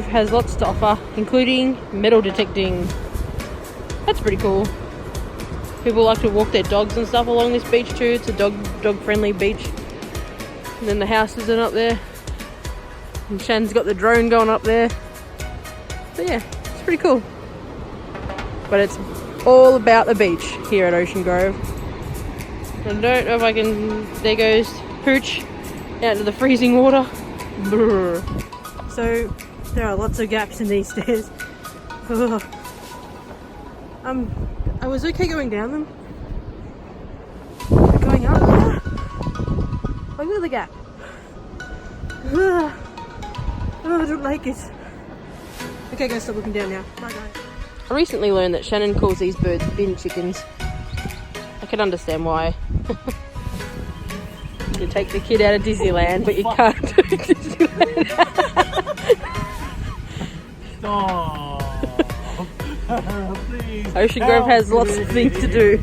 Grove has lots to offer, including metal detecting. That's pretty cool. People like to walk their dogs and stuff along this beach too. It's a dog friendly beach. And then the houses are up there. And Shan's got the drone going up there. So yeah, it's pretty cool. But it's all about the beach here at Ocean Grove. I don't know if I can... There goes Pooch out to the freezing water. Brrr. So there are lots of gaps in these stairs. I was okay going down them. Going up. Look at the gap. Oh, I don't like it. Okay, guys, stop looking down now. Bye, guys. I recently learned that Shannon calls these birds bin chickens. I can understand why. You can take the kid out of Disneyland, but you can't do Disneyland. Stop. Please. Ocean Grove has lots of things to do.